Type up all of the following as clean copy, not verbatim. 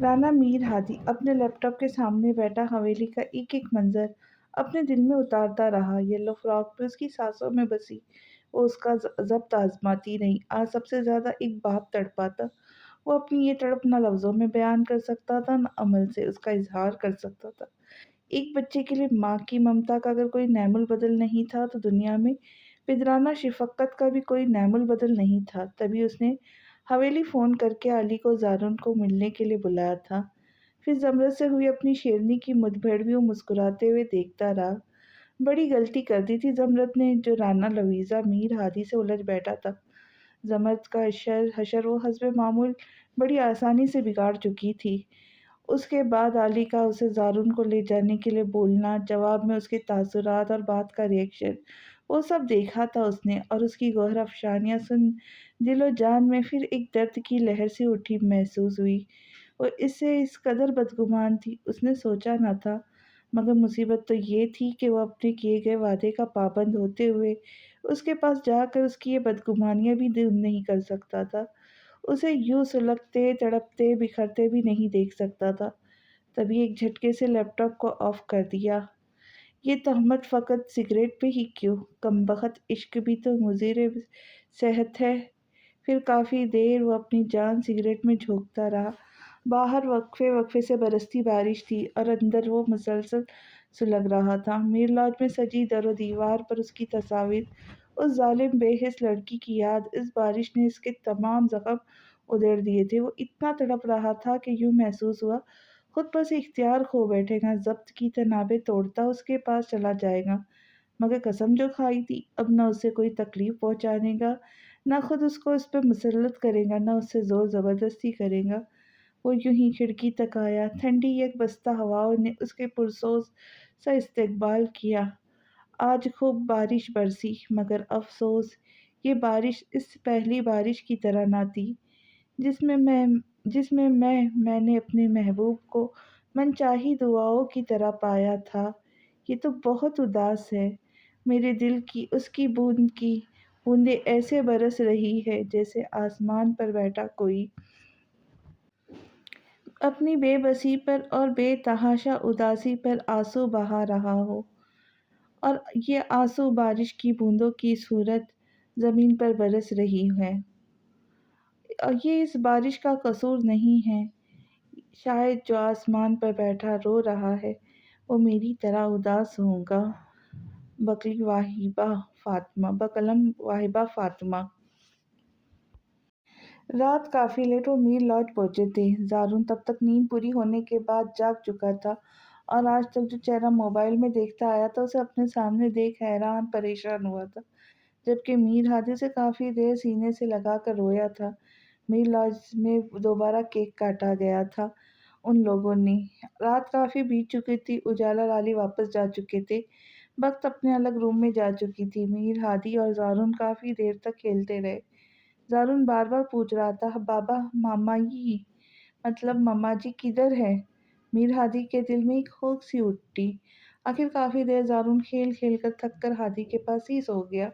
رانا میر ہادی اپنے لیپ ٹاپ کے سامنے بیٹھا حویلی کا ایک ایک منظر اپنے دل میں اتارتا رہا۔ یلو فراک پہ اس کی سانسوں میں بسی وہ اس کا ضبط آزماتی رہی۔ آج سب سے زیادہ ایک باپ تڑپا تھا۔ وہ اپنی یہ تڑپ نہ لفظوں میں بیان کر سکتا تھا نہ عمل سے اس کا اظہار کر سکتا تھا۔ ایک بچے کے لیے ماں کی ممتا کا اگر کوئی نعم البدل نہیں تھا تو دنیا میں پدرانہ شفقت کا بھی کوئی نعم البدل نہیں تھا۔ تبھی اس نے حویلی فون کر کے علی کو زارن کو ملنے کے لیے بلایا تھا۔ پھر زمرد سے ہوئی اپنی شیرنی کی مدبھیڑ بھی وہ مسکراتے ہوئے دیکھتا رہا۔ بڑی غلطی کر دی تھی زمرد نے جو رانا لویزا میر ہادی سے الجھ بیٹھا تھا۔ زمرد کا حشر وہ حسب معمول بڑی آسانی سے بگاڑ چکی تھی۔ اس کے بعد علی کا اسے زارن کو لے جانے کے لیے بولنا، جواب میں اس کے تاثرات اور بات کا ریئیکشن، وہ سب دیکھا تھا اس نے، اور اس کی گوہر افشانیاں سن دل و جان میں پھر ایک درد کی لہر سی اٹھی محسوس ہوئی۔ وہ اس سے اس قدر بدگمان تھی اس نے سوچا نہ تھا، مگر مصیبت تو یہ تھی کہ وہ اپنے کیے گئے وعدے کا پابند ہوتے ہوئے اس کے پاس جا کر اس کی یہ بدگمانیاں بھی دور نہیں کر سکتا تھا، اسے یوں سلگتے تڑپتے بکھرتے بھی نہیں دیکھ سکتا تھا۔ تبھی ایک جھٹکے سے لیپ ٹاپ کو آف کر دیا۔ یہ تہمت فقط سگریٹ پہ ہی کیوں، کمبخت عشق بھی تو مضر صحت ہے۔ پھر کافی دیر وہ اپنی جان سگریٹ میں جھونکتا رہا۔ باہر وقفے وقفے سے برستی بارش تھی اور اندر وہ مسلسل سلگ رہا تھا۔ میر لاج میں سجی در و دیوار پر اس کی تصاویر، اس ظالم بے حس لڑکی کی یاد، اس بارش نے اس کے تمام زخم ادھیڑ دیے تھے۔ وہ اتنا تڑپ رہا تھا کہ یوں محسوس ہوا خود پر سے اختیار کھو بیٹھے گا، ضبط کی تنابیں توڑتا اس کے پاس چلا جائے گا، مگر قسم جو کھائی تھی اب نہ اسے کوئی تکلیف پہنچانے گا، نہ خود اس کو اس پہ مسلط کرے گا، نہ اس سے زور زبردستی کرے گا۔ وہ یوں ہی کھڑکی تک آیا۔ ٹھنڈی یک بستہ ہواؤں نے اس کے پرسوز سا استقبال کیا۔ آج خوب بارش برسی، مگر افسوس یہ بارش اس پہلی بارش کی طرح نہ تھی جس میں نے اپنے محبوب کو من چاہی دعاؤں کی طرح پایا تھا۔ یہ تو بہت اداس ہے، میرے دل کی اس کی بوندیں ایسے برس رہی ہے جیسے آسمان پر بیٹھا کوئی اپنی بے بسی پر اور بے تحاشا اداسی پر آنسو بہا رہا ہو، اور یہ آنسو بارش کی بوندوں کی صورت زمین پر برس رہی ہے۔ یہ اس بارش کا قصور نہیں ہے، شاید جو آسمان پر بیٹھا رو رہا ہے وہ میری طرح اداس ہوگا۔ بقلم واہبہ فاطمہ۔ رات کافی لیٹ وہ میر لاج پہنچے تھے۔ زارن تب تک نیند پوری ہونے کے بعد جاگ چکا تھا، اور آج تک جو چہرہ موبائل میں دیکھتا آیا تھا اسے اپنے سامنے دیکھ حیران پریشان ہوا تھا، جبکہ میر ہادی سے کافی دیر سینے سے لگا کر رویا تھا۔ میر لاج میں دوبارہ کیک کاٹا گیا تھا ان لوگوں نے۔ رات کافی بیت چکی تھی، اجالا لالی واپس جا چکے تھے، بخت اپنے الگ روم میں جا چکی تھی۔ میر ہادی اور زارن کافی دیر تک کھیلتے رہے۔ زارن بار بار پوچھ رہا تھا، بابا، مامائی مطلب مما جی کدھر ہے؟ میر ہادی کے دل میں ایک ہوک سی اٹھی۔ آخر کافی دیر زارن کھیل کھیل کر تھک کر ہادی کے پاس ہی سو گیا۔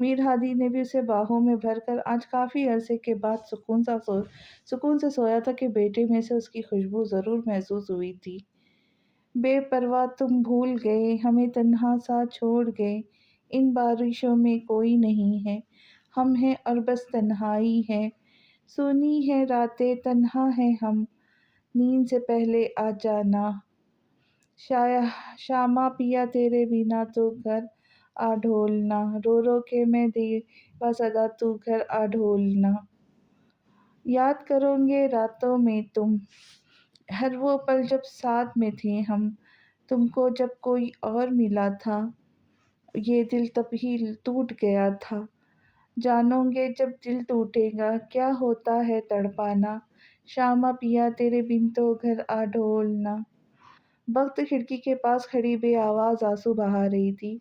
میر ہادی نے بھی اسے باہوں میں بھر کر آج کافی عرصے کے بعد سکون سے سویا تھا کہ بیٹے میں سے اس کی خوشبو ضرور محسوس ہوئی تھی۔ بے پرواہ تم بھول گئے، ہمیں تنہا سا چھوڑ گئے، ان بارشوں میں کوئی نہیں ہے، ہم ہیں اور بس تنہائی ہے، سونی ہے راتیں تنہا ہیں ہم، نیند سے پہلے آ جانا، شاماں پیا تیرے بنا تو گھر آ ڈھولنا، رو رو کے میں دیوا صدا تو گھر آ ڈھولنا، یاد کرو گے راتوں میں تم ہر وہ پل جب ساتھ میں تھے ہم، تم کو جب کوئی اور ملا تھا، یہ دل تب ہی ٹوٹ گیا تھا، جانو گے جب دل ٹوٹے گا کیا ہوتا ہے تڑپانا، شاماں پیا تیرے بن تو گھر آ ڈھولنا۔ بخت کھڑکی کے پاس کھڑی بے آواز آنسو بہا رہی تھی۔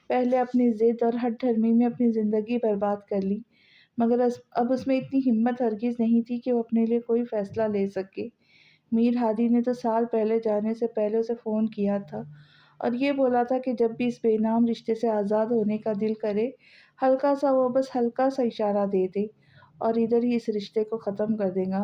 پہلے اپنی ضد اور ہٹ دھرمی میں اپنی زندگی برباد کر لی، مگر اب اس میں اتنی ہمت ہرگز نہیں تھی کہ وہ اپنے لیے کوئی فیصلہ لے سکے۔ میر ہادی نے تو سال پہلے جانے سے پہلے اسے فون کیا تھا اور یہ بولا تھا کہ جب بھی اس بے نام رشتے سے آزاد ہونے کا دل کرے، وہ بس ہلکا سا اشارہ دے دے اور ادھر ہی اس رشتے کو ختم کر دے گا۔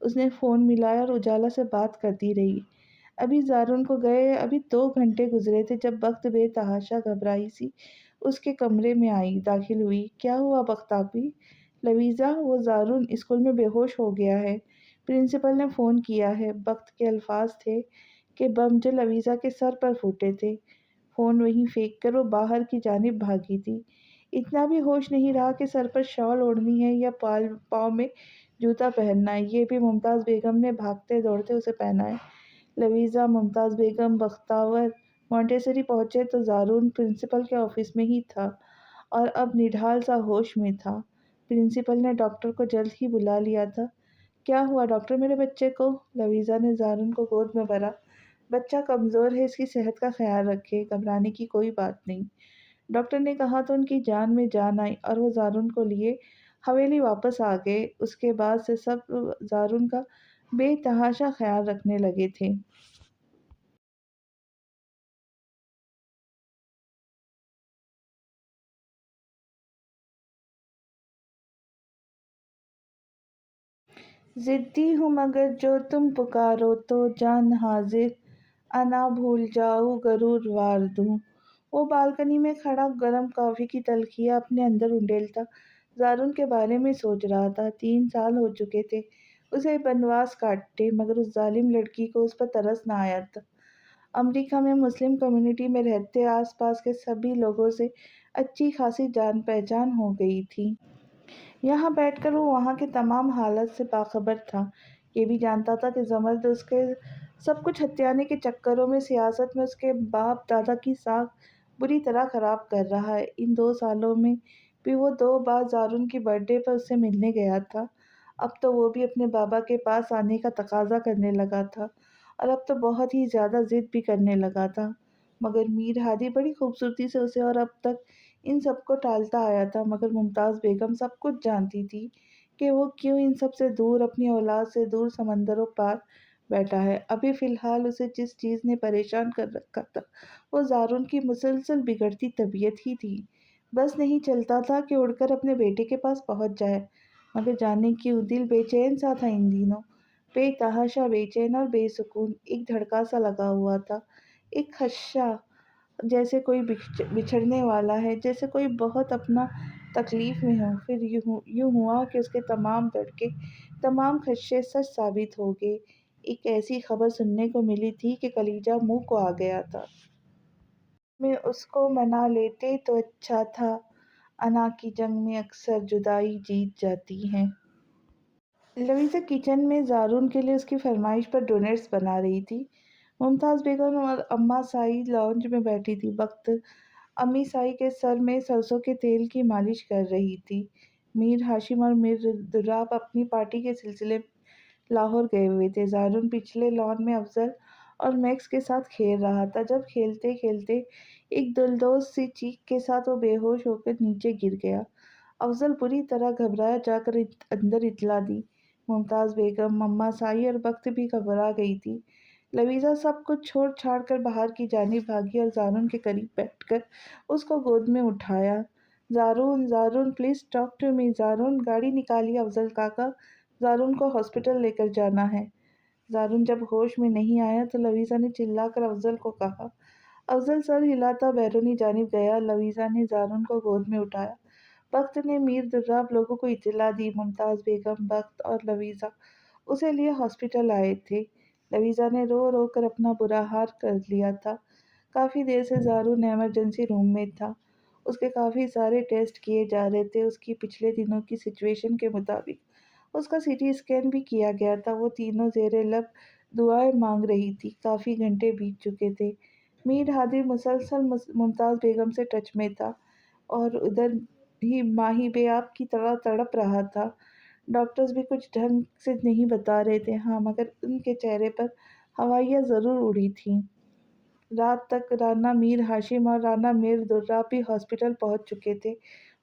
اس نے فون ملایا اور اجالا سے بات کرتی رہی۔ ابھی زارون کو گئے ابھی 2 گھنٹے گزرے تھے جب بخت بے تحاشا گھبرائی سی اس کے کمرے میں آئی، داخل ہوئی۔ کیا ہوا بخت آپی؟ لویزا، وہ زارون اسکول میں بے ہوش ہو گیا ہے، پرنسپل نے فون کیا ہے۔ بخت کے الفاظ تھے کہ بم جو لویزا کے سر پر پھوٹے تھے۔ فون وہیں پھینک کر وہ باہر کی جانب بھاگی تھی۔ اتنا بھی ہوش نہیں رہا کہ سر پر شال اوڑھنی ہے یا پاؤں میں جوتا پہننا ہے، یہ بھی ممتاز بیگم نے بھاگتے دوڑتے اسے پہنائے۔ لویزا، ممتاز بیگم، بختاور مونٹیسری پہنچے تو زارون پرنسپل کے آفس میں ہی تھا اور اب نڈھال سا ہوش میں تھا۔ پرنسپل نے ڈاکٹر کو جلد ہی بلا لیا تھا۔ کیا ہوا ڈاکٹر میرے بچے کو؟ لویزا نے زارون کو گود میں بھرا۔ بچہ کمزور ہے، اس کی صحت کا خیال رکھے، گھبرانے کی کوئی بات نہیں۔ ڈاکٹر نے کہا تو ان کی جان میں جان آئی اور وہ زارون کو لیے حویلی واپس آ گئے۔ اس کے بعد سے سب زارون کا بے تحاشا خیال رکھنے لگے تھے۔ ضدی ہوں مگر جو تم پکارو تو جان حاضر، انا بھول جاؤ غرور وار دوں۔ وہ بالکنی میں کھڑا گرم کافی کی تلخیاں اپنے اندر انڈیلتا زارون کے بارے میں سوچ رہا تھا۔ 3 سال ہو چکے تھے اسے بنواس کاٹتے، مگر اس ظالم لڑکی کو اس پر ترس نہ آیا تھا۔ امریکہ میں مسلم کمیونٹی میں رہتے آس پاس کے سبھی لوگوں سے اچھی خاصی جان پہچان ہو گئی تھی۔ یہاں بیٹھ کر وہ وہاں کے تمام حالات سے باخبر تھا۔ یہ بھی جانتا تھا کہ زمرد اس کے سب کچھ ہتھیانے کے چکروں میں سیاست میں اس کے باپ دادا کی ساکھ بری طرح خراب کر رہا ہے۔ ان 2 سالوں میں بھی وہ 2 بار زارون کی برتھ ڈے پر اس سے ملنے گیا تھا۔ اب تو وہ بھی اپنے بابا کے پاس آنے کا تقاضا کرنے لگا تھا اور اب تو بہت ہی زیادہ ضد بھی کرنے لگا تھا۔ مگر میر ہادی بڑی خوبصورتی سے اسے اور اب تک ان سب کو ٹالتا آیا تھا، مگر ممتاز بیگم سب کچھ جانتی تھی کہ وہ کیوں ان سب سے دور، اپنی اولاد سے دور سمندروں پار بیٹھا ہے۔ ابھی فی الحال اسے جس چیز نے پریشان کر رکھا تھا وہ زارون کی مسلسل بگڑتی طبیعت ہی تھی۔ بس نہیں چلتا تھا کہ اڑ کر اپنے بیٹے کے پاس پہنچ جائے، مگر جانے کیوں دل بے چین سا تھا ان دنوں، بے تحاشا بے چین اور بے سکون۔ ایک دھڑکا سا لگا ہوا تھا، ایک خدشہ، جیسے کوئی بچھڑنے والا ہے، جیسے کوئی بہت اپنا تکلیف میں ہو۔ پھر یوں ہوا کہ اس کے تمام دھڑکے، تمام خدشے سچ ثابت ہو گئے۔ ایک ایسی خبر سننے کو ملی تھی کہ کلیجہ منہ کو آ گیا تھا۔ میں اس کو منا لیتے تو اچھا تھا، انا کی جنگ میں اکثر جدائی جیت جاتی ہے۔ لویزا کچن میں زارون کے لیے اس کی فرمائش پر ڈونٹس بنا رہی تھی۔ ممتاز بیگم اور اماں سائی لاؤنج میں بیٹھی تھی۔ وقت امی سائی کے سر میں سرسوں کے تیل کی مالش کر رہی تھی۔ میر ہاشم اور میر دراب اپنی پارٹی کے سلسلے میں لاہور گئے ہوئے تھے۔ زارون پچھلے لان میں افضل اور میکس کے ساتھ کھیل رہا تھا جب کھیلتے کھیلتے ایک دلدوز سی چیخ کے ساتھ وہ بے ہوش ہو کر نیچے گر گیا۔ افضل بری طرح گھبرایا، جا کر اندر اطلاع دی۔ ممتاز بیگم، اماں سائی اور بخت بھی گھبرا گئی تھی۔ لویزا سب کچھ چھوڑ چھاڑ کر باہر کی جانب بھاگی اور زارون کے قریب بیٹھ کر اس کو گود میں اٹھایا۔ زارون، زارون، پلیز ٹاک ٹو می، زارون، گاڑی نکالیے افضل کاکا، زارون کو ہاسپٹل لے کر جانا ہے۔ زارون جب ہوش میں نہیں آیا تو لویزا نے چلا کر افضل کو کہا۔ افضل سر ہلاتا بیرونی جانب گیا۔ لویزا نے زارون کو گود میں اٹھایا۔ بخت نے میر دراب لوگوں کو اطلاع دی۔ ممتاز بیگم، بخت اور لویزا اسے لیے ہاسپٹل آئے تھے۔ لویزا نے رو رو کر اپنا برا حال کر لیا تھا۔ کافی دیر سے زارون ایمرجنسی روم میں تھا۔ اس کے کافی سارے ٹیسٹ کیے جا رہے تھے۔ اس کی پچھلے دنوں کی سچویشن کے مطابق اس کا سی ٹی اسکین بھی کیا گیا تھا۔ وہ تینوں زیر لب دعائیں مانگ رہی تھی۔ کافی گھنٹے بیت چکے تھے۔ میر ہادی مسلسل ممتاز بیگم سے ٹچ میں تھا اور ادھر ہی ماہی بے آپ کی طرح تڑپ رہا تھا۔ ڈاکٹرز بھی کچھ ڈھنگ سے نہیں بتا رہے تھے، ہاں، مگر ان کے چہرے پر ہوائیاں ضرور اڑی تھیں۔ رات تک رانا میر ہاشم اور رانا میر دراب بھی ہاسپٹل پہنچ چکے تھے۔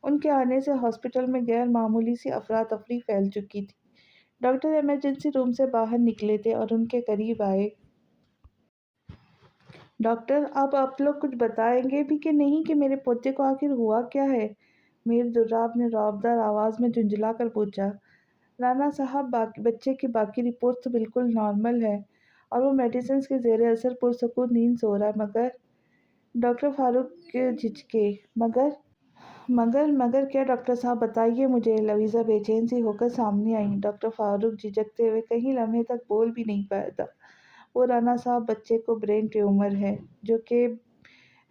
ان کے آنے سے ہاسپٹل میں غیر معمولی سی افراتفری پھیل چکی تھی۔ ڈاکٹر ایمرجنسی روم سے باہر نکلے تھے اور ان کے قریب آئے۔ ڈاکٹر، آپ لوگ کچھ بتائیں گے بھی کہ نہیں کہ میرے پوتے کو آخر ہوا کیا ہے؟ میر دراب نے رعب دار آواز میں جھنجھلا کر پوچھا۔ رانا صاحب بچے کی باقی رپورٹ تو بالکل نارمل ہے اور وہ میڈیسنز کے زیر اثر پرسکون نیند سو رہا ہے، مگر ڈاکٹر فاروق کے جھجکے مگر کیا ڈاکٹر صاحب بتائیے مجھے؟ لویزا بے چین سی ہو کر سامنے آئی۔ ڈاکٹر فاروق جھجکتے ہوئے کئی لمحے تک بول بھی نہیں پایا تھا۔ وہ رانا صاحب بچے کو برین ٹیومر ہے جو کہ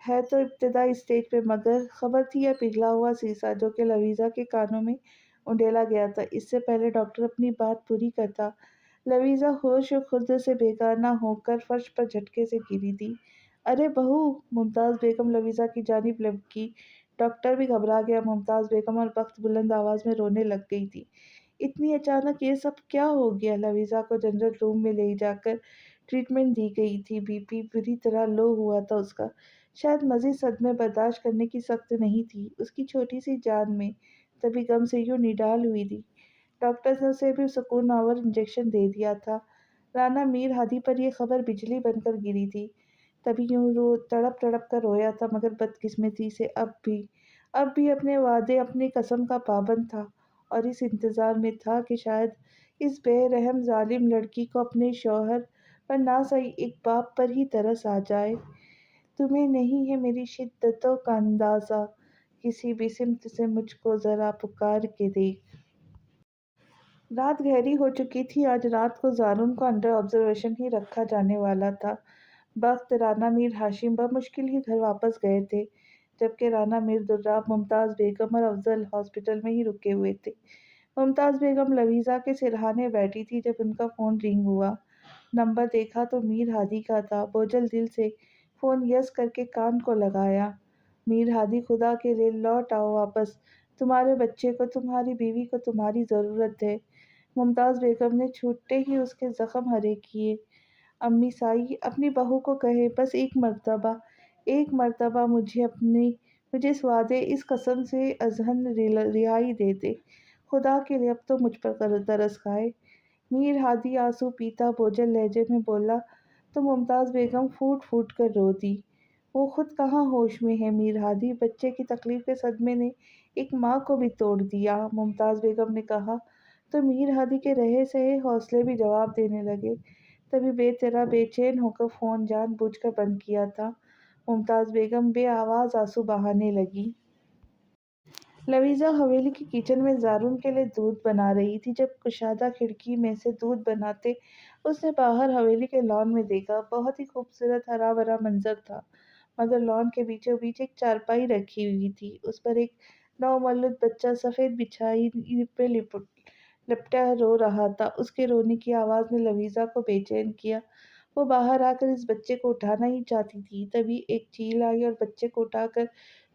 ہے تو ابتدائی اسٹیج پہ، مگر خبر تھی یہ پگھلا ہوا سیسا جو کہ لویزا کے کانوں میں اونڈیلا گیا تھا۔ اس سے پہلے ڈاکٹر اپنی بات پوری کرتا، لویزا ہوش و خرد سے بیگانہ ہو کر فرش پر جھٹکے سے گری تھی۔ ارے بہو! ممتاز بیگم لویزا کی جانب لپکی۔ ڈاکٹر بھی گھبرا گیا۔ ممتاز بیگم اور بخت بلند آواز میں رونے لگ گئی تھی۔ اتنی اچانک یہ سب کیا ہو گیا؟ لویزا کو جنرل روم میں لے جا کر ٹریٹمنٹ دی گئی تھی۔ بی پی بری طرح لو ہوا تھا اس کا۔ شاید مزید صدمے برداشت کرنے کی سخت نہیں تھی اس کی چھوٹی سی جان میں، تبھی غم سے یوں نڈال ہوئی تھی۔ ڈاکٹر نے اسے بھی سکون آور انجیکشن دے دیا تھا۔ رانا میر ہادی پر یہ خبر بجلی بن کر گری تھی۔ تبھی یوں تڑپ تڑپ کر رویا تھا، مگر بدقسمتی سے اب بھی اپنے وعدے اپنی قسم کا پابند تھا اور اس انتظار میں تھا کہ شاید اس بے رحم ظالم لڑکی کو اپنے شوہر پر نہ صحیح ایک باپ پر ہی ترس آ جائے۔ تمہیں نہیں ہے میری شدتوں کا اندازہ، کسی بھی سمت سے مجھ کو ذرا پکار کے دیکھ۔ رات گہری ہو چکی تھی۔ آج رات کو زارن کو انڈر آبزرویشن ہی رکھا جانے والا تھا۔ بخت رانا میر ہاشم بمشکل ہی گھر واپس گئے تھے، جبکہ رانا میر دراب، ممتاز بیگم اور افضل ہاسپٹل میں ہی رکے ہوئے تھے۔ ممتاز بیگم لویزا کے سرہانے بیٹھی تھی جب ان کا فون رنگ ہوا۔ نمبر دیکھا تو میر ہادی کا تھا۔ بوجھل دل سے فون یس کر کے کان کو لگایا۔ میر ہادی، خدا کے لیے لوٹ آؤ واپس، تمہارے بچے کو، تمہاری بیوی کو تمہاری ضرورت ہے۔ ممتاز بیگم نے چھوٹتے ہی اس کے زخم ہرے کیے۔ امی سائی اپنی بہو کو کہے بس ایک مرتبہ مجھے اس وعدے، اس قسم سے اذہن رہائی دے دے۔ خدا کے لیے اب تو مجھ پر ترس کھائے۔ میر ہادی آنسو پیتا بوجھل لہجے میں بولا تو ممتاز بیگم پھوٹ پھوٹ کر رو دی۔ وہ خود کہاں ہوش میں ہے میر ہادی؟ بچے کی تکلیف کے صدمے نے ایک ماں کو بھی توڑ دیا، ممتاز بیگم نے کہا تو میر ہادی کے رہے سہے حوصلے بھی جواب دینے لگے۔ تبھی بے چین ہو کر فون جان بوجھ کر بند کیا تھا۔ ممتاز بیگم بے آواز آنسو بہانے لگی۔ لویزا حویلی کی کچن میں زارن کے لیے دودھ بنا رہی تھی جب کشادہ کھڑکی میں سے دودھ بناتے اس نے باہر حویلی کے لان میں دیکھا۔ بہت ہی خوبصورت ہرا بھرا منظر تھا، مگر لان کے بیچوں بیچ ایک چارپائی رکھی ہوئی تھی، اس پر ایک نومولود بچہ سفید بچھائی پہ لپٹا رو رہا تھا۔ اس کے رونے کی آواز نے لویزا کو بے چین کیا۔ وہ باہر آ کر اس بچے کو اٹھانا ہی چاہتی تھی، تبھی ایک چیل آئی اور بچے کو اٹھا کر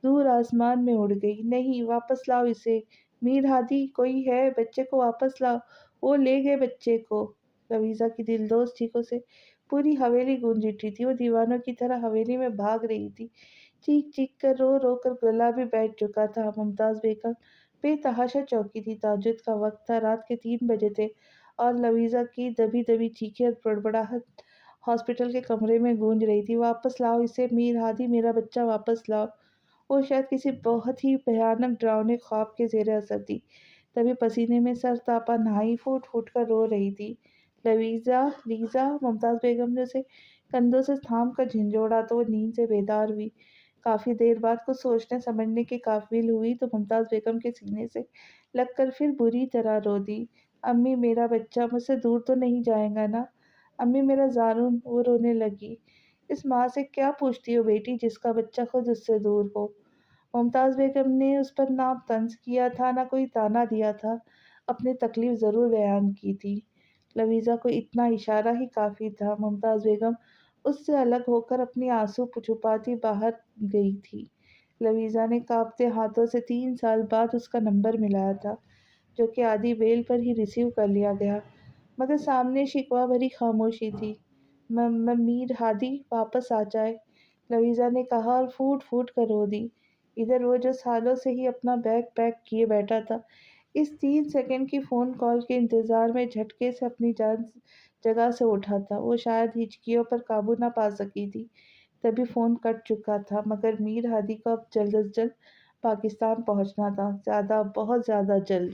دور آسمان میں اڑ گئی۔ نہیں، واپس لاؤ اسے، میر ہادی کوئی ہے، بچے کو واپس لاؤ، وہ لے گئے بچے کو۔ لویزا کی دلدوز چیخوں سے پوری حویلی گونج اٹھی تھی۔ وہ دیوانوں کی طرح حویلی میں بھاگ رہی تھی، چیخ چیخ کر، رو رو کر گلا بھی بیٹھ چکا تھا۔ ممتاز بیگم بے تحاشا چونکی تھی۔ تہجد کا وقت تھا، رات کے 3 بجے تھے اور لویزا کی دبی دبی چیخیں اور بڑبڑاہٹ ہاسپٹل کے کمرے میں گونج رہی تھی۔ واپس لاؤ اسے میر ہادی، میرا بچہ واپس لاؤ۔ وہ شاید کسی بہت ہی بھیانک ڈراؤنے خواب کے زیر اثر تھی، تبھی پسینے میں سر تاپا نہائی پھوٹ پھوٹ کر رو رہی تھی۔ لویزا، لیزا! ممتاز بیگم نے اسے کندھوں سے تھام کر جھنجھوڑا تو وہ نیند سے بیدار ہوئی۔ کافی دیر بعد کچھ سوچنے سمجھنے کے قابل ہوئی تو ممتاز بیگم کے سینے سے لگ کر پھر بری طرح رو دی۔ امی، میرا بچہ مجھ سے دور تو نہیں جائے گا نا؟ امی، میرا زارن! وہ رونے لگی۔ اس ماں سے کیا پوچھتی ہو بیٹی جس کا بچہ خود اس سے دور ہو؟ ممتاز بیگم نے اس پر نہ طنز کیا تھا نہ کوئی طعنہ دیا تھا، اپنی تکلیف ضرور بیان کی تھی۔ لویزا کو اتنا اشارہ ہی کافی تھا۔ ممتاز بیگم اس سے الگ ہو کر اپنی آنسو چھپاتی باہر گئی تھی۔ لویزا نے کانپتے ہاتھوں سے 3 سال بعد اس کا نمبر ملایا تھا، جو کہ آدھی بیل پر ہی ریسیو کر لیا گیا، مگر سامنے شکوہ بھری خاموشی تھی۔ میر ہادی واپس آ جائے، لویزا نے کہا اور پھوٹ پھوٹ کر رو دی۔ ادھر وہ جو سالوں سے ہی اپنا بیگ پیک کیے بیٹھا تھا، اس 3 سیکنڈ کی فون کال کے انتظار میں جھٹکے سے اپنی جگہ سے اٹھا تھا۔ وہ شاید ہچکیوں پر قابو نہ پا سکی تھی، تبھی فون کٹ چکا تھا، مگر میر ہادی کو اب جلد از جلد پاکستان پہنچنا تھا، بہت زیادہ جلد۔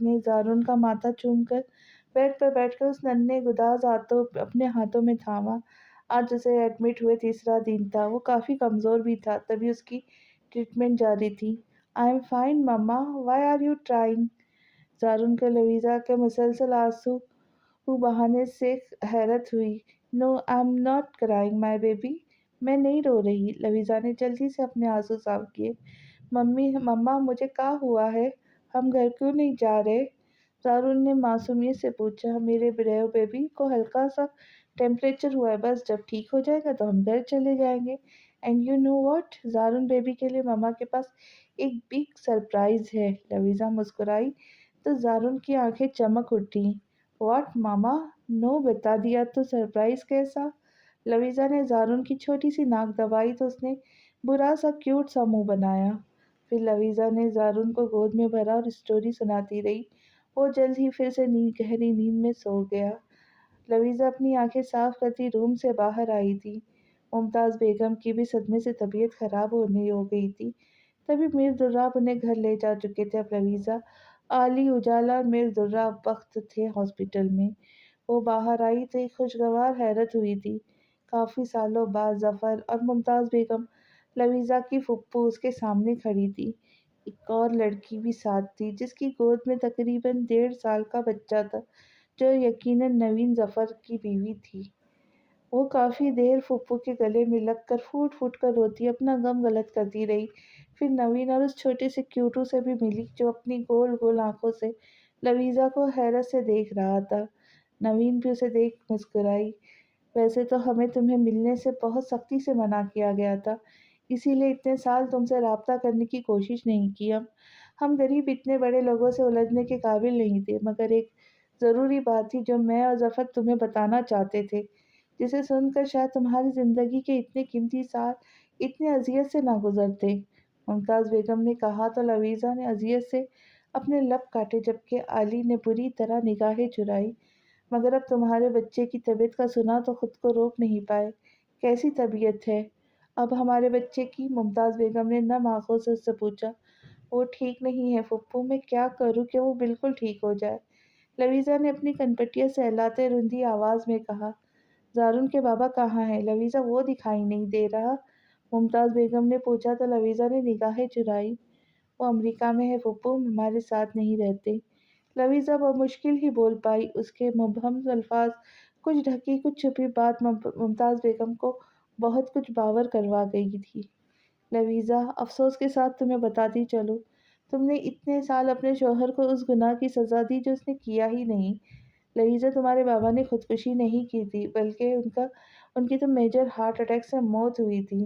نے زارون کا ماتھا چوم کر بیڈ پر بیٹھ کر اس ننھے گداز ہاتھوں اپنے ہاتھوں میں تھاما۔ آج اسے ایڈمٹ ہوئے تیسرا دن تھا، وہ کافی کمزور بھی تھا، تبھی اس کی ٹریٹمنٹ جاری تھی۔ I am fine mama, why are you trying? Zaroon کو لویزا کے مسلسل آنسو بہانے سے حیرت ہوئی۔ No I am not crying my baby, میں نہیں رو رہی۔ لویزا نے جلدی سے اپنے آنسو صاف کیے۔ مما مجھے کیا ہوا ہے؟ ہم گھر کیوں نہیں جا رہے؟ زارون نے معصومیت سے پوچھا۔ میرے بریو بیبی کو ہلکا سا ٹیمپریچر ہوا ہے، بس جب ٹھیک ہو جائے گا تو ہم گھر چلے جائیں گے۔ And you know what, Zaroon baby کے لیے مما کے پاس ایک بگ سرپرائز ہے۔ لویزا مسکرائی تو زارون کی آنکھیں چمک اٹھیں۔ واٹ ماما؟ نو بتا دیا تو سرپرائز کیسا؟ لویزا نے زارون کی چھوٹی سی ناک دبائی تو اس نے برا سا کیوٹ سا منہ بنایا۔ پھر لویزا نے زارون کو گود میں بھرا اور اسٹوری سناتی رہی۔ وہ جلد ہی پھر سے گہری نیند میں سو گیا۔ لویزا اپنی آنکھیں صاف کرتی روم سے باہر آئی تھی۔ ممتاز بیگم کی بھی صدمے سے طبیعت خراب ہونے ہو گئی تھی۔ تبھی میر دراب انہیں گھر لے جا چکے تھے۔ اب لویزا، علی، اجالا اور میر دراب وقت تھے ہاسپٹل میں۔ وہ باہر آئی تو ایک خوشگوار حیرت ہوئی تھی۔ کافی سالوں بعد ظفر اور ممتاز بیگم، لویزا کی پھپھو، اس کے سامنے کھڑی تھی۔ ایک اور لڑکی بھی ساتھ تھی جس کی گود میں تقریباً 1.5 سال کا بچہ تھا، جو یقیناً نوین ظفر کی بیوی تھی۔ وہ کافی دیر پھپھو کے گلے میں لگ کر پھوٹ پھوٹ کر روتی اپنا غم غلط کرتی رہی۔ پھر نوین اور اس چھوٹے سے کیوٹو سے بھی ملی جو اپنی گول گول آنکھوں سے لویزا کو حیرت سے دیکھ رہا تھا۔ نوین بھی اسے دیکھ مسکرائی۔ ویسے تو ہمیں تمہیں ملنے سے بہت سختی سے منع کیا گیا تھا، اسی لیے اتنے سال تم سے رابطہ کرنے کی کوشش نہیں کی۔ ہم غریب اتنے بڑے لوگوں سے الجھنے کے قابل نہیں تھے، مگر ایک ضروری بات تھی جو میں اور ظفر تمہیں بتانا چاہتے تھے، جسے سن کر شاید تمہاری زندگی کے اتنے قیمتی سال اتنے اذیت سے نہ گزرتے۔ ممتاز بیگم نے کہا تو لویزا نے اذیت سے اپنے لب کاٹے، جبکہ علی نے بری طرح نگاہیں چرائی۔ مگر اب تمہارے بچے کی طبیعت کا سنا تو خود کو روک نہیں پائے۔ کیسی طبیعت ہے اب ہمارے بچے کی؟ ممتاز بیگم نے نم آنکھوں سے اس سے پوچھا۔ وہ ٹھیک نہیں ہے پھپھو، میں کیا کروں کہ وہ بالکل ٹھیک ہو جائے؟ لویزا نے اپنی کنپٹیاں سہلاتے رندی آواز میں کہا۔ زارون کے بابا کہاں ہیں؟ لویزا، وہ دکھائی نہیں دے رہا؟ ممتاز بیگم نے پوچھا تو لویزا نے نگاہیں چرائی۔ وہ امریکہ میں ہے پھپھو، ہمارے ساتھ نہیں رہتے۔ لویزا بمشکل ہی بول پائی۔ اس کے مبہم الفاظ، کچھ ڈھکی کچھ چھپی بات ممتاز بیگم کو بہت کچھ باور کروا گئی تھی۔ لویزا، افسوس کے ساتھ تمہیں بتاتی چلوں، تم نے اتنے سال اپنے شوہر کو اس گناہ کی سزا دی جو اس نے کیا ہی نہیں۔ لویزا، تمہارے بابا نے خودکشی نہیں کی تھی، بلکہ ان کی تو میجر ہارٹ اٹیک سے موت ہوئی تھی۔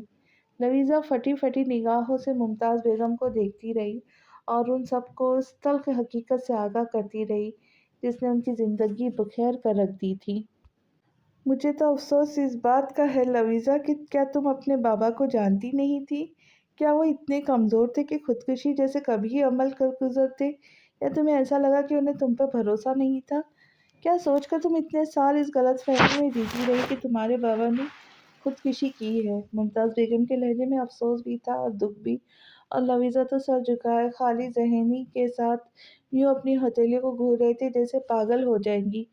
لویزا پھٹی پھٹی نگاہوں سے ممتاز بیگم کو دیکھتی رہی اور ان سب کو اس تلخ حقیقت سے آگاہ کرتی رہی جس نے ان کی زندگی بخیر کر رکھ دی تھی۔ مجھے تو افسوس اس بات کا ہے لویزا کہ کیا تم اپنے بابا کو جانتی نہیں تھی؟ کیا وہ اتنے کمزور تھے کہ خودکشی جیسے کبھی عمل کر گزرتے، یا تمہیں ایسا لگا کہ انہیں تم پر بھروسہ نہیں تھا؟ کیا سوچ کر تم اتنے سال اس غلط فہمی میں جیتی رہی کہ تمہارے بابا نے خودکشی کی ہے؟ ممتاز بیگم کے لہجے میں افسوس بھی تھا اور دکھ بھی، اور لویزا تو سر جھکائے خالی ذہنی کے ساتھ یوں اپنی ہتھیلیوں کو گھور رہی تھی جیسے پاگل ہو جائیں گی۔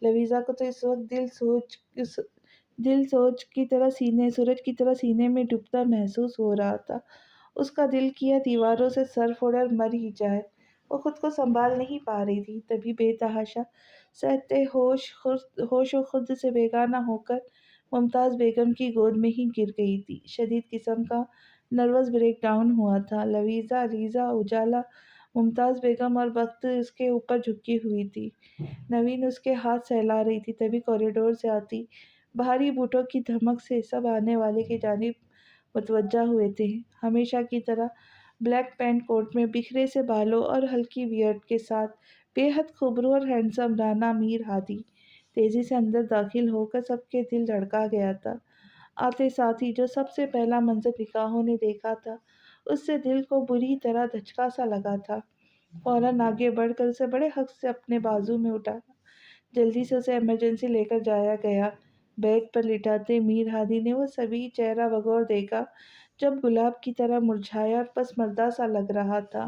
لویزا کو تو اس وقت دل سوچ کی طرح سورج کی طرح سینے میں ڈوبتا محسوس ہو رہا تھا۔ اس کا دل کیا دیواروں سے سر پھوڑے اور مر ہی جائے۔ وہ خود کو سنبھال نہیں پا رہی تھی، تبھی بے تحاشا سہتے ہوش و خود سے بیگانہ ہو کر ممتاز بیگم کی گود میں ہی گر گئی تھی۔ شدید قسم کا نروس بریک ڈاؤن ہوا تھا۔ لویزا، ریزا، اجالا، ممتاز بیگم اور وقت اس کے اوپر جھکی ہوئی تھی۔ نوین اس کے ہاتھ سہلا رہی تھی۔ تبھی کوریڈور سے آتی بھاری بوٹوں کی دھمک سے سب آنے والے کی جانب متوجہ ہوئے تھے۔ ہمیشہ کی طرح بلیک پینٹ کوٹ میں بکھرے سے بالوں اور ہلکی بیئرڈ کے ساتھ بے حد خوبصورت اور ہینڈسم رانا میر ہادی تیزی سے اندر داخل ہو کر سب کے دل دھڑکا گیا تھا۔ آتے ساتھ ہی جو سب سے پہلا منظر نگاہوں نے دیکھا تھا اس سے دل کو بری طرح دھچکا سا لگا تھا۔ فوراً آگے بڑھ کر اسے بڑے حق سے اپنے بازو میں اٹھایا، جلدی سے اسے ایمرجنسی لے کر جایا گیا۔ بیڈ پر لٹاتے میر ہادی نے وہ سبھی چہرہ بگور دیکھا جو اب گلاب کی طرح مرجھایا اور پسماردہ سا لگ رہا تھا۔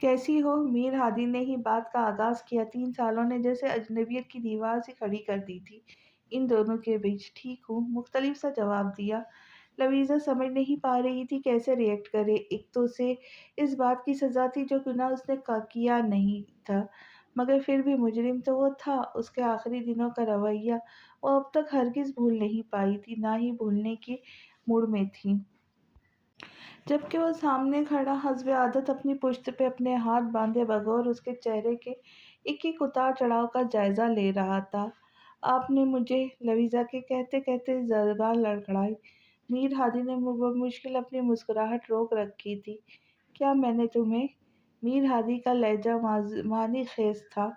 کیسی ہو؟ میر ہادی نے ہی بات کا آغاز کیا۔ 3 سالوں نے جیسے اجنبیت کی دیوار سے کھڑی کر دی تھی ان دونوں کے بیچ۔ ٹھیک ہوں، مختلف سا جواب دیا۔ لویزا سمجھ نہیں پا رہی تھی کیسے ریئیکٹ کرے۔ ایک تو اسے اس بات کی سزا تھی جو گناہ اس نے کیا نہیں تھا، مگر پھر بھی مجرم تو وہ تھا۔ اس کے آخری دنوں کا رویہ وہ اب تک ہرگز بھول نہیں پائی تھی، نہ ہی بھولنے کے موڈ میں تھی۔ جبکہ وہ سامنے کھڑا حسب عادت اپنی پشت پہ اپنے ہاتھ باندھے بغور اس کے چہرے کے ایک ایک اتار چڑھاؤ کا جائزہ لے رہا تھا۔ آپ نے مجھے، لویزا کے کہتے کہتے زبان لڑکھڑائی۔ میر ہادی نے بمشکل اپنی مسکراہٹ روک رکھی تھی۔ کیا میں نے تمہیں؟ میر ہادی کا لہجہ معنی خیز تھا۔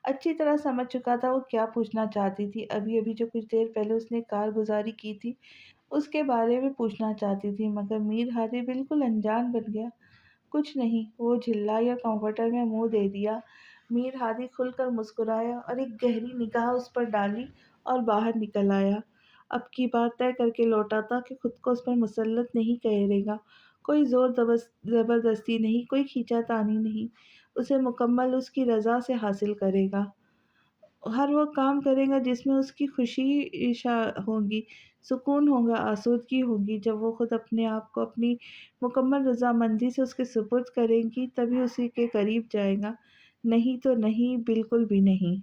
اچھی طرح سمجھ چکا تھا وہ کیا پوچھنا چاہتی تھی۔ ابھی ابھی جو کچھ دیر پہلے اس نے کارگزاری کی تھی اس کے بارے میں پوچھنا چاہتی تھی، مگر میر ہادی بالکل انجان بن گیا۔ کچھ نہیں، وہ جھلائی اور کمفرٹر میں منہ دے دیا۔ میر ہادی کھل کر مسکرایا اور ایک گہری نگاہ اس پر ڈالی اور باہر نکل آیا۔ اب کی بار طے کر کے لوٹا تھا کہ خود کو اس پر مسلط نہیں کرے گا، کوئی زور زبردستی نہیں، کوئی کھینچا تانی نہیں، اسے مکمل اس کی رضا سے حاصل کرے گا۔ ہر وہ کام کرے گا جس میں اس کی خوشی ہوگی، سکون ہوگا، آسودگی ہوگی۔ جب وہ خود اپنے آپ کو اپنی مکمل رضامندی سے اس کے سپرد کرے گی تبھی اسی کے قریب جائے گا، نہیں تو نہیں، بالکل بھی نہیں۔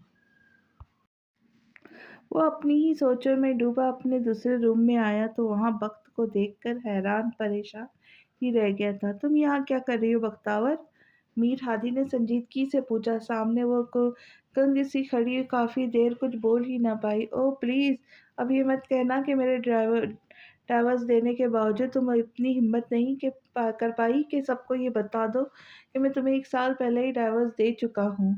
وہ اپنی ہی سوچوں میں ڈوبا اپنے دوسرے روم میں آیا تو وہاں بخت کو دیکھ کر حیران پریشان ہی رہ گیا تھا۔ تم یہاں کیا کر رہی ہو بختاور؟ میر ہادی نے سنجیدگی سے پوچھا۔ سامنے وہ کنگ سی کھڑی ہوئی کافی دیر کچھ بول ہی نہ پائی۔ اوہ پلیز، اب یہ مت کہنا کہ میرے ڈائیورس دینے کے باوجود تم اتنی ہمت نہیں کر پائی کہ سب کو یہ بتا دو کہ میں تمہیں 1 سال پہلے ہی ڈائیورس دے چکا ہوں،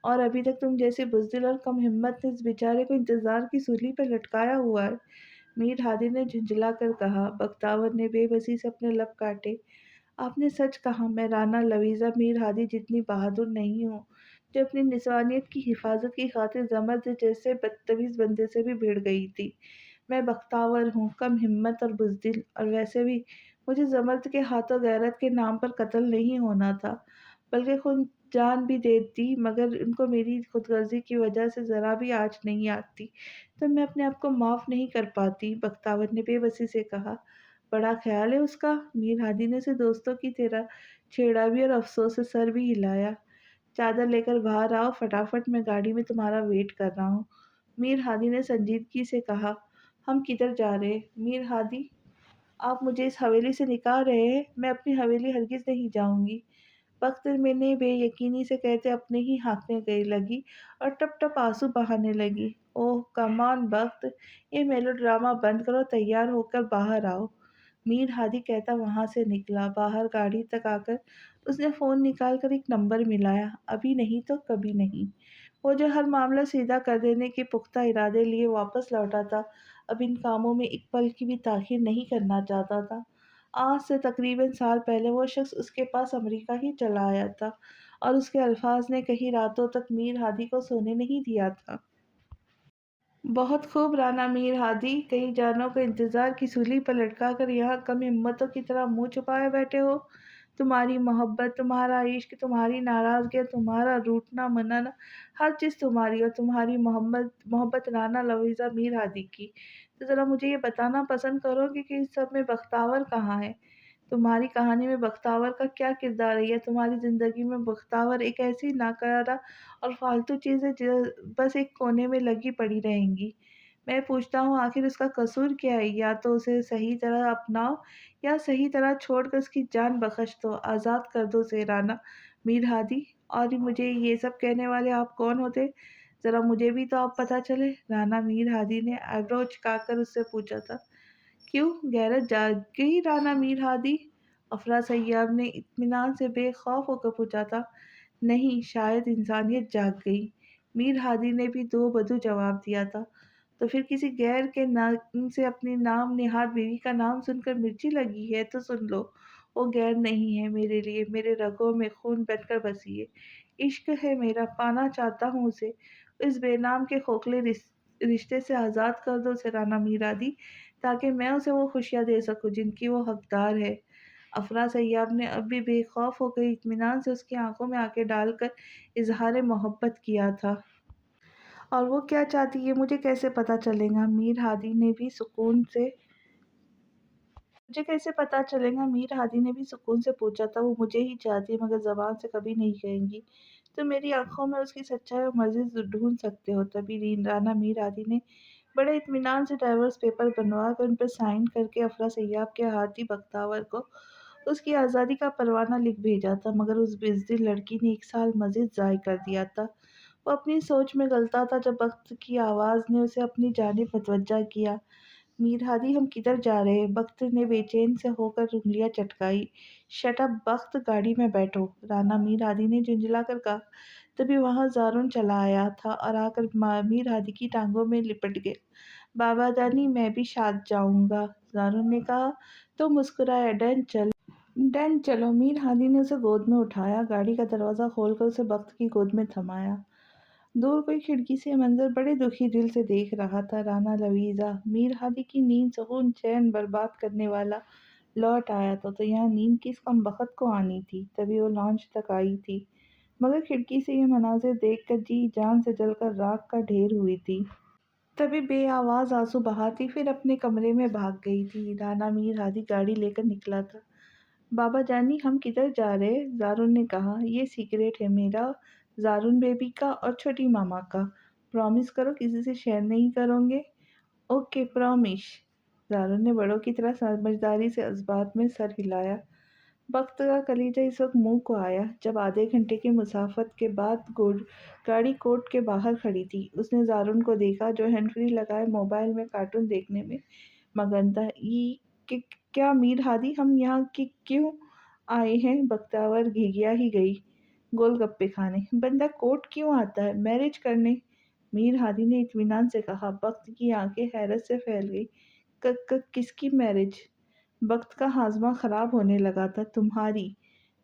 اور ابھی تک تم جیسے بزدل اور کم ہمت نے اس بیچارے کو انتظار کی سولی پہ لٹکایا ہوا ہے۔ میر ہادی نے جھنجھلا کر کہا۔ بختاور نے بے بسی سے اپنے لب کاٹے۔ آپ نے سچ کہا، میں رانا لویزا میر ہادی جتنی بہادر نہیں ہوں جو اپنی نسوانیت کی حفاظت کی خاطر زمرد جیسے بدتمیز بندے سے بھی بھیڑ گئی تھی۔ میں بختاور ہوں، کم ہمت اور بزدل، اور ویسے بھی مجھے زمرد کے ہاتھوں غیرت کے نام پر قتل نہیں ہونا تھا، بلکہ خود جان بھی دے دی، مگر ان کو میری خود غرضی کی وجہ سے ذرا بھی آنچ نہیں آتی تو میں اپنے آپ کو معاف نہیں کر پاتی۔ بختاور نے بے بسی سے کہا۔ بڑا خیال ہے اس کا، میر ہادی نے اسے دوستوں کی طرح چھیڑا بھی اور افسوس سے سر بھی ہلایا۔ چادر لے کر باہر آؤ فٹافٹ، میں گاڑی میں تمہارا ویٹ کر رہا ہوں، میر ہادی نے سنجیدگی سے کہا۔ ہم کدھر جا رہے ہیں میر ہادی؟ آپ مجھے اس حویلی سے نکال رہے ہیں؟ میں اپنی حویلی ہرگز نہیں جاؤں گی، بخت میں نے بے یقینی سے کہتے اپنے ہی ہانکنے لگی اور ٹپ ٹپ آنسو بہانے لگی۔ اوہ کم آن بخت، یہ میلو ڈرامہ بند کرو، تیار ہو کر باہر آؤ، میر ہادی کہتا وہاں سے نکلا۔ باہر گاڑی تک آ کر اس نے فون نکال کر ایک نمبر ملایا۔ ابھی نہیں تو کبھی نہیں۔ وہ جو ہر معاملہ سیدھا کر دینے کے پختہ ارادے لیے واپس لوٹا تھا، اب ان کاموں میں ایک پل کی بھی تاخیر نہیں کرنا چاہتا تھا۔ آج سے تقریباً سال پہلے وہ شخص اس کے پاس امریکہ ہی چلا آیا تھا، اور اس کے الفاظ نے کئی راتوں تک میر ہادی کو سونے نہیں دیا تھا۔ بہت خوب رانا میر ہادی، کئی جانوں کو انتظار کی سولی پر لٹکا کر یہاں کم ہمتوں کی طرح منہ چھپائے بیٹھے ہو۔ تمہاری محبت، تمہارا عشق، تمہاری ناراضگی، تمہارا روٹنا منانا، ہر چیز تمہاری، اور تمہاری محبت رانا لویزا میر ہادی کی۔ تو ذرا مجھے یہ بتانا پسند کرو کہ اس سب میں بختاور کہاں ہے؟ تمہاری کہانی میں بختاور کا کیا کردار ہے، یا تمہاری زندگی میں بختاور ایک ایسی ناکارہ اور فالتو چیز ہے جو بس ایک کونے میں لگی پڑی رہیں گی؟ میں پوچھتا ہوں آخر اس کا قصور کیا ہے؟ یا تو اسے صحیح طرح اپناؤ یا صحیح طرح چھوڑ کر اس کی جان بخش دو، آزاد کر دو اسے رانا میر ہادی۔ اور مجھے یہ سب کہنے والے آپ کون ہوتے؟ ذرا مجھے بھی تو آپ پتہ چلے، رانا میر ہادی نے آئیبرو چکا کر اس سے پوچھا تھا۔ کیوں، غیرت جاگ گئی رانا میر ہادی؟ افرا سیاب نے اطمینان سے بے خوف ہو کر پوچھا تھا۔ نہیں، شاید انسانیت جاگ گئی، میر ہادی نے بھی دو بدو جواب دیا تھا۔ تو پھر کسی غیر کے نام سے اپنی نام نہاد بیوی کا نام سن کر مرچی لگی ہے تو سن لو، وہ غیر نہیں ہے میرے لیے، میرے رگوں میں خون بن کر بسی ہے، عشق ہے میرا، پانا چاہتا ہوں اسے، اس بے نام کے کھوکھلے رشتے سے آزاد کر دو اسے رانا میر ہادی، تاکہ میں اسے وہ خوشیاں دے سکوں جن کی وہ حقدار ہے۔ افرا سیاب نے اب بھی بے خوف ہو کر اطمینان سے اس کی آنکھوں میں آنکھیں ڈال کر اظہار محبت کیا تھا۔ اور وہ کیا چاہتی ہے مجھے کیسے پتا چلے گا؟ میر ہادی نے بھی سکون سے پوچھا تھا۔ وہ مجھے ہی چاہتی ہے مگر زبان سے کبھی نہیں کہیں گی۔ تو میری آنکھوں میں اس کی سچائی اور مرضی ڈھونڈ سکتے ہو۔ تبھی رانا میر ہادی نے بڑے اطمینان سے ڈائیورس پیپر بنوا کر ان پر سائن کر کے افرا سیاب کے ہاتھی بختیور کو اس کی آزادی کا پروانہ لکھ بھیجا تھا۔ مگر اس بزدل لڑکی نے 1 سال مزید ضائع کر دیا تھا۔ وہ اپنی سوچ میں غلطا تھا جب وقت کی آواز نے اسے اپنی جانب متوجہ کیا۔ میر ہادی ہم کدھر جا رہے ہیں؟ بخت نے بے چین سے ہو کر انگلیاں چٹکائی۔ شٹ اپ بخت، گاڑی میں بیٹھو، رانا میر ہادی نے جھنجھلا کر کہا۔ تبھی وہاں زارن چلا آیا تھا اور آ کر میر ہادی کی ٹانگوں میں لپٹ گیا۔ بابا جانی میں بھی ساتھ جاؤں گا، زارن نے کہا تو مسکرایا۔ ڈن چلو۔ میر ہادی نے اسے گود میں اٹھایا، گاڑی کا دروازہ کھول کر اسے بخت کی گود میں تھمایا۔ دور کوئی کھڑکی سے یہ منظر بڑے دکھی دل سے دیکھ رہا تھا۔ رانا لویزا، میر ہادی کی نیند، سکون، چین برباد کرنے والا لوٹ آیا تھا۔ تو یہاں نیند کس کمبخت کو آنی تھی؟ تبھی وہ لانچ تک آئی تھی مگر کھڑکی سے یہ مناظر دیکھ کر جی جان سے جل کر راکھ کا ڈھیر ہوئی تھی۔ تبھی بے آواز آنسو بہاتی پھر اپنے کمرے میں بھاگ گئی تھی۔ رانا میر ہادی گاڑی لے کر نکلا تھا۔ بابا جانی ہم کدھر جا رہے؟ زارن نے کہا۔ یہ سیکریٹ ہے میرا، زارن بیبی کا اور چھوٹی ماما کا۔ پرامس کرو کسی سے شیئر نہیں کرو گے؟ اوکے پرامش۔ زارن نے بڑوں کی طرح سمجھداری سے اسبات میں سر ہلایا۔ بخت کا کلیجہ اس وقت منہ کو آیا جب آدھے گھنٹے کی مسافت کے بعد گاڑی کورٹ کے باہر کھڑی تھی۔ اس نے زارن کو دیکھا جو ہینڈ فری لگائے موبائل میں کارٹون دیکھنے میں مگن تھا۔ کیا میر ہادی ہم یہاں کیوں آئے ہیں؟ بختیور گھگیا ہی گئی، گول گپے کھانے۔ بندہ کورٹ کیوں آتا ہے؟ میرج کرنے، میر ہادی نے اطمینان سے کہا۔ بخت کی آنکھیں حیرت سے پھیل گئی۔ کس کی میرج؟ بخت کا ہاضمہ خراب ہونے لگا تھا۔ تمہاری؟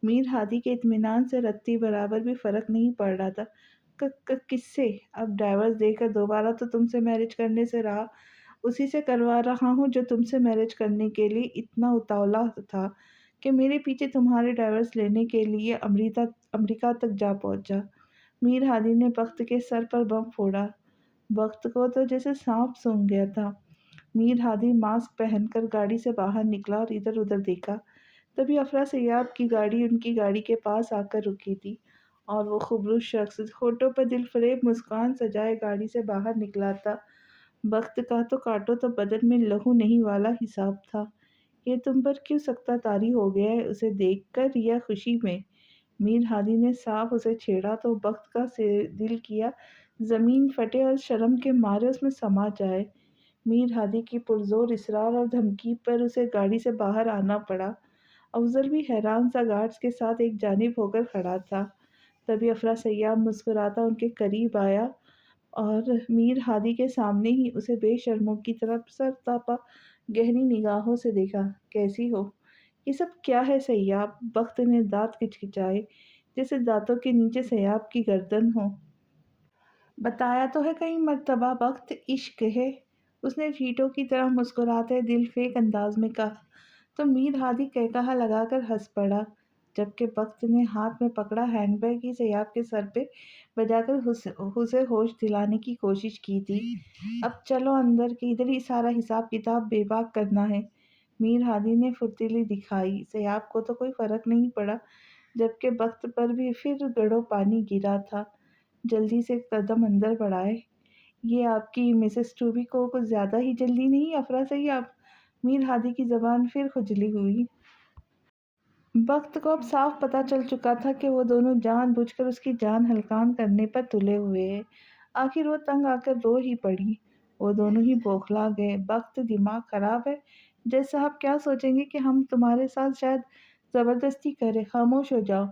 میر ہادی کے اطمینان سے رتی برابر بھی فرق نہیں پڑ رہا تھا۔ کس سے؟ اب ڈائیورس دے کر دوبارہ تو تم سے میرج کرنے سے رہا، اسی سے کروا رہا ہوں جو تم سے میرج کرنے کے لیے اتنا اتاولا تھا کہ میرے پیچھے تمہارے ڈائیورس لینے کے لیے امریکہ تک جا پہنچا۔ میر ہادی نے بخت کے سر پر بم پھوڑا۔ بخت کو تو جیسے سانپ سونگھ گیا تھا۔ میر ہادی ماسک پہن کر گاڑی سے باہر نکلا اور ادھر ادھر دیکھا۔ تبھی افرا سیاب کی گاڑی ان کی گاڑی کے پاس آ کر رکی تھی اور وہ خبرو شخص ہونٹوں پر دل فریب مسکان سجائے گاڑی سے باہر نکلا تھا۔ بخت کا تو کاٹو تو بدن میں لہو نہیں والا حساب تھا۔ یہ تم پر کیوں سکتہ طاری ہو گیا ہے، اسے دیکھ کر یا خوشی میں؟ میر ہادی نے صاف اسے چھیڑا تو بخت کا دل کیا زمین پھٹے اور شرم کے مارے اس میں سما جائے۔ میر ہادی کی پرزور اصرار اور دھمکی پر اسے گاڑی سے باہر آنا پڑا۔ افضل بھی حیران سا گارڈز کے ساتھ ایک جانب ہو کر کھڑا تھا۔ تبھی افرا سیاب مسکراتا ان کے قریب آیا اور میر ہادی کے سامنے ہی اسے بے شرموں کی طرف سرتاپا گہری نگاہوں سے دیکھا۔ کیسی ہو؟ یہ سب کیا ہے سیاب؟ بخت نے دانت کچکچائے جیسے دانتوں کے نیچے سیاب کی گردن ہو۔ بتایا تو ہے کئی مرتبہ بخت، عشق ہے، اس نے چیٹوں کی طرح مسکراتے دل فیک انداز میں کہا۔ تو میر ہادی قہقہا لگا کر ہنس پڑا جبکہ بخت نے ہاتھ میں پکڑا ہینڈ بیگ ہی سیاب کے سر پہ بجا کر اسے ہوش دلانے کی کوشش کی تھی۔ اب چلو اندر کہ ادھر ہی سارا حساب کتاب بے باک کرنا ہے۔ میر ہادی نے پھرتیلی دکھائی۔ سیاب کو تو کوئی فرق نہیں پڑا جبکہ بخت پر بھی پھر گڑھوں پانی گرا تھا۔ جلدی سے قدم اندر بڑھائے۔ یہ آپ کی مسز ٹوبی کو کچھ زیادہ ہی جلدی نہیں افرا سیاب؟ میر ہادی کی زبان پھر کھجلی ہوئی۔ بخت کو اب صاف پتہ چل چکا تھا کہ وہ دونوں جان بوجھ کر اس کی جان ہلکان کرنے پر تلے ہوئے ہیں۔ آخر وہ تنگ آ کر رو ہی پڑی۔ وہ دونوں ہی بوکھلا گئے۔ بخت، دماغ خراب ہے؟ جج صاحب کیا سوچیں گے کہ ہم تمہارے ساتھ شاید زبردستی کریں؟ خاموش ہو جاؤ۔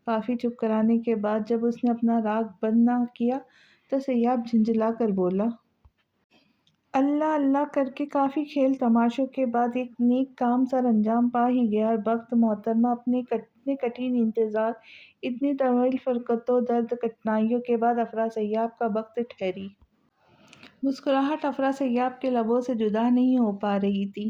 کافی چپ کرانے کے بعد جب اس نے اپنا راگ بند نہ کیا تو سیاب جھنجھلا کر بولا۔ اللہ اللہ کر کے کافی کھیل تماشوں کے بعد ایک نیک کام سر انجام پا ہی گیا اور بخت محترمہ اپنے اتنے کٹھن انتظار، اتنی طویل فرقت و درد کٹھنائیوں کے بعد افرا سیاب کا بخت ٹھہری۔ مسکراہٹ افرا سیاب کے لبوں سے جدا نہیں ہو پا رہی تھی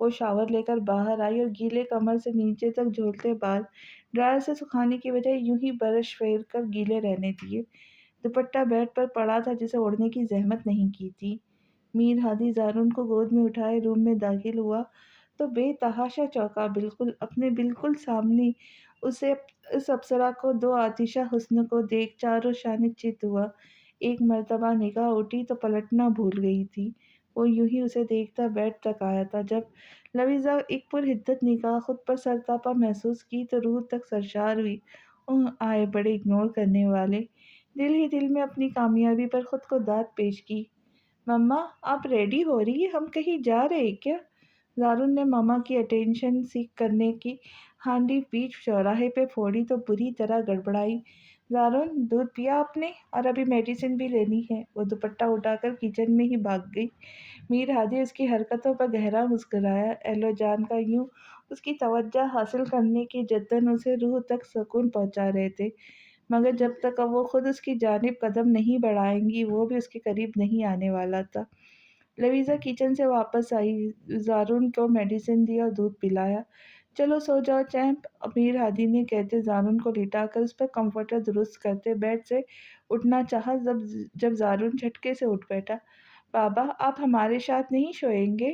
وہ شاور لیکر باہر آئی اور گیلے کمر سے نیچے تک جھولتے بال ڈرائر سے سکھانے کی بجائے یوں ہی برش پھیر کر گیلے رہنے دیے۔ دوپٹہ بیڈ پر پڑا تھا جسے اوڑھنے کی زحمت نہیں کی تھی۔ میر ہادی زارن کو گود میں اٹھائے روم میں داخل ہوا تو بے تحاشا چونکا، بالکل سامنے اسے اس اپسرا کو، دو آتشہ حسن کو دیکھ چاروں شانے چت ہوا۔ ایک مرتبہ نگاہ اٹھی تو پلٹنا بھول گئی تھی۔ وہ یوں ہی اسے دیکھتا بیڈ تک آیا تھا۔ جب لویزا ایک پرحدت نگاہ خود پر سرتاپا محسوس کی تو روح تک سرشار ہوئی۔ اوہ آئے بڑے اگنور کرنے والے! دل ہی دل میں اپنی کامیابی پر خود کو داد پیش کی۔ مما آپ ریڈی ہو رہی ہے، ہم کہیں جا رہے کیا؟ زارن نے ماما کی اٹینشن سیکھ کرنے کی ہانڈی بیچ چوراہے پہ پھوڑی تو بری طرح گڑبڑائی۔ زارن دودھ پیا آپ نے؟ اور ابھی میڈیسن بھی لینی ہے۔ وہ دوپٹہ اٹھا کر کچن میں ہی بھاگ گئی۔ میر ہادی اس کی حرکتوں پر گہرا مسکرایا۔ ایلو جان کا یوں اس کی توجہ حاصل کرنے کے جتن اسے روح تک سکون پہنچا رہے تھے، مگر جب تک وہ خود اس کی جانب قدم نہیں بڑھائیں گی وہ بھی اس کے قریب نہیں آنے والا تھا۔ لویزا کچن سے واپس آئی، زارن کو میڈیسن دی اور دودھ پلایا۔ چلو سو جاؤ چیمپ، امیر ہادی نے کہتے زارن کو لٹا کر اس پر کمفرٹر درست کرتے بیڈ سے اٹھنا چاہا۔ جب زارن جھٹکے سے اٹھ بیٹھا، بابا آپ ہمارے ساتھ نہیں سوئیں گے؟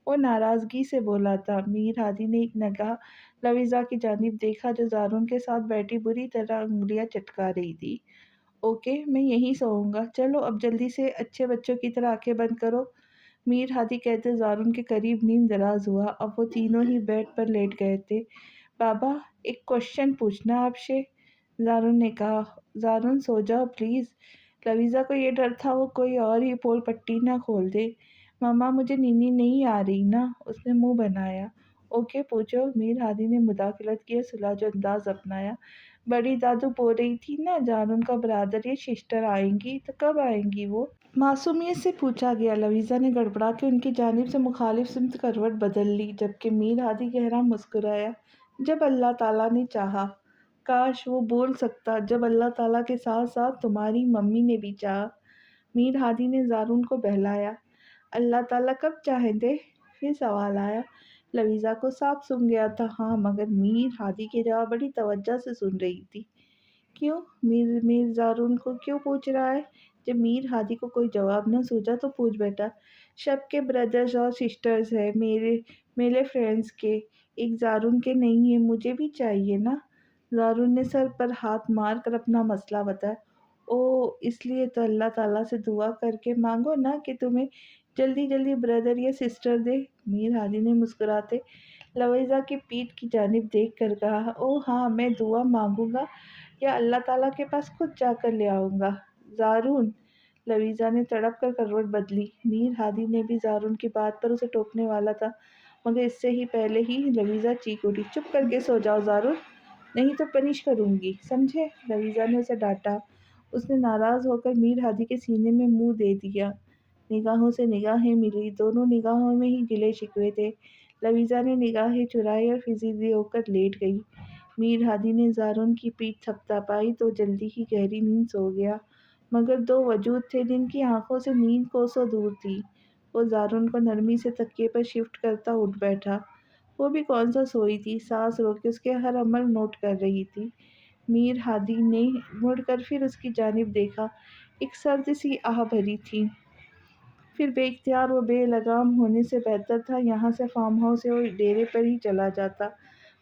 وہ ناراضگی سے بولا تھا۔ میر ہادی نے ایک نگاہ لویزا کی جانب دیکھا جو زارن کے ساتھ بیٹھی بری طرح انگلیاں چٹکا رہی تھی۔ اوکے میں یہیں سوؤں گا، چلو اب جلدی سے اچھے بچوں کی طرح آنکھیں بند کرو۔ میر ہادی کہتے زارن کے قریب نیند دراز ہوا۔ اب وہ تینوں ہی بیڈ پر لیٹ گئے تھے۔ بابا ایک کوشچن پوچھنا آپ سے، زارن نے کہا۔ زارن سو جاؤ پلیز۔ لویزا کو یہ ڈر تھا وہ کوئی اور ہی پول پٹی نہ کھول دے۔ ماما مجھے نیند نہیں آ رہی نا، اس نے منہ بنایا۔ اوکے پوچھو، میر ہادی نے مداخلت کی اور سلجھا انداز اپنایا۔ بڑی دادو بول رہی تھی نا زارن کا برادر یا سسٹر آئیں گی، تو کب آئیں گی وہ؟ معصومیت سے پوچھا گیا۔ لویزا نے گڑبڑا کے ان کی جانب سے مخالف سمت کروٹ بدل لی، جبکہ میر ہادی گہرا مسکرایا۔ جب اللہ تعالیٰ نے چاہا۔ کاش وہ بول سکتا، جب اللہ تعالیٰ کے ساتھ ساتھ تمہاری ممی نے بھی چاہا۔ میر ہادی نے زارن کو بہلایا۔ اللہ تعالیٰ کب چاہیں تھے؟ پھر سوال آیا۔ لویزا کو صاف سن گیا تھا ہاں، مگر میر ہادی کے جواب بڑی توجہ سے سن رہی تھی۔ کیوں؟ میر زارن کو کیوں پوچھ رہا ہے؟ جب میر ہادی کو کوئی جواب نہ سوچا تو پوچھ بیٹھا۔ سب کے بردرز اور سسٹرز ہیں، میرے فرینڈز کے، ایک زارن کے نہیں ہیں، مجھے بھی چاہیے نا۔ زارن نے سر پر ہاتھ مار کر اپنا مسئلہ بتایا۔ اوہ اس لیے تو اللہ تعالیٰ سے دعا کر کے مانگو نا کہ تمہیں جلدی جلدی بردر یا سسٹر دے۔ میر ہادی نے مسکراتے لویزا کی پیٹھ کی جانب دیکھ کر کہا۔ اوہ ہاں میں دعا مانگوں گا یا اللہ تعالیٰ کے پاس خود جا کر لے آؤں گا؟ زارن! لویزا نے تڑپ کر کروٹ بدلی۔ میر ہادی نے بھی زارن کی بات پر اسے ٹوکنے والا تھا، مگر اس سے ہی پہلے ہی لویزا چیخ اٹھی۔ چپ کر کے سو جاؤ زارن، نہیں تو پنش کروں گی، سمجھے؟ لویزا نے اسے ڈانٹا۔ اس نے ناراض ہو کر میر ہادی کے سینے میں منہ دے دیا۔ نگاہوں سے نگاہیں ملی، دونوں نگاہوں میں ہی گلے شکوے تھے۔ لویزا نے نگاہیں چرائی اور فضیلی ہو کر لیٹ گئی۔ میر ہادی نے زارن کی پیٹھ تھپتھپائی تو جلدی ہی گہری نیند سو گیا، مگر دو وجود تھے جن کی آنکھوں سے نیند کوسوں دور تھی۔ وہ زارن کو نرمی سے تکیے پر شفٹ کرتا اٹھ بیٹھا۔ وہ بھی کون سا سوئی تھی، سانس روک کے اس کے ہر عمل نوٹ کر رہی تھی۔ میر ہادی نے مڑ کر پھر اس کی جانب دیکھا۔ ایک سرد سی آہ بھری تھی۔ پھر بے اختیار و بے لگام ہونے سے بہتر تھا یہاں سے فارم ہاؤس یا ڈیرے پر ہی چلا جاتا۔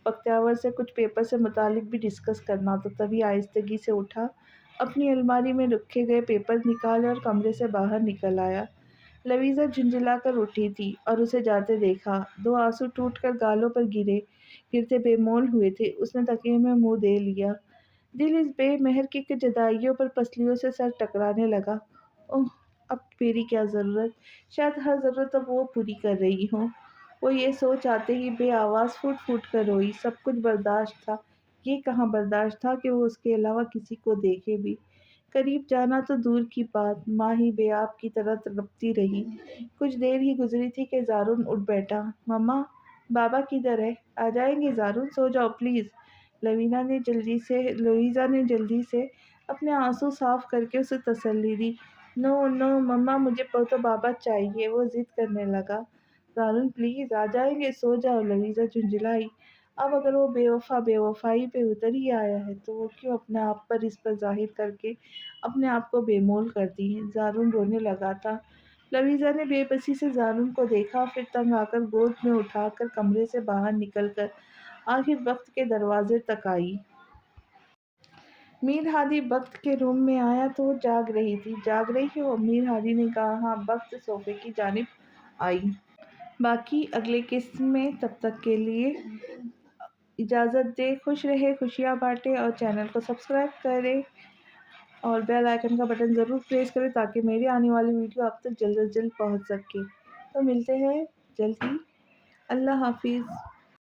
بختیور سے کچھ پیپر سے متعلق بھی ڈسکس کرنا تھا، تبھی آہستگی سے اٹھا، اپنی الماری میں رکھے گئے پیپر نکالے اور کمرے سے باہر نکل آیا۔ لویزا جھنجھلا کر اٹھی تھی اور اسے جاتے دیکھا۔ دو آنسو ٹوٹ کر گالوں پر گرتے بے مول ہوئے تھے۔ اس نے تکیے میں منہ دے لیا۔ دل اس بے مہر کی جدائیوں پر پسلیوں سے سر ٹکرانے لگا۔ اوہ اب میری کیا ضرورت؟ شاید ہر ضرورت اب وہ پوری کر رہی ہوں۔ وہ یہ سوچ آتے ہی بے آواز پھوٹ پھوٹ کر روئی۔ سب کچھ برداشت تھا، یہ کہاں برداشت تھا کہ وہ اس کے علاوہ کسی کو دیکھے بھی؟ قریب جانا تو دور کی بات، ماں ہی بے آپ کی طرح تڑپتی رہی۔ کچھ دیر ہی گزری تھی کہ زارن اٹھ بیٹھا۔ مما بابا کدھر ہے؟ آ جائیں گے زارن، سو جاؤ پلیز۔ لویزا نے جلدی سے اپنے آنسو صاف کر کے اسے تسلی دی۔ نو نو مما مجھے تو بابا چاہیے، وہ ضد کرنے لگا۔ زارن پلیز آ جائیں گے، سو جاؤ، لویزا جھنجھلائی۔ اب اگر وہ بے وفا بے وفائی پہ اتر ہی آیا ہے تو وہ کیوں اپنے آپ پر اس پر ظاہر کر کے اپنے آپ کو بے مول کرتی ہے؟ زارن رونے لگا تھا۔ لویزا نے بے بسی سے زارن کو دیکھا، پھر تنگ آ کر گود میں اٹھا کر کمرے سے باہر نکل کر آخر بخت کے دروازے تک آئی۔ میر ہادی بخت کے روم میں آیا تو وہ جاگ رہی تھی۔ جاگ رہی ہو؟ میر ہادی نے کہا۔ ہاں۔ بخت صوفے کی جانب آئی۔ باقی اگلے قسط میں، تب تک کے لیے اجازت دے۔ خوش رہے، خوشیاں بانٹے اور چینل کو سبسکرائب کرے اور بیل آئیکن کا بٹن ضرور پریس کرے تاکہ میری آنے والی ویڈیو آپ تک جلد از جلد پہنچ سکے۔ تو ملتے ہیں جلد ہی۔ اللہ حافظ۔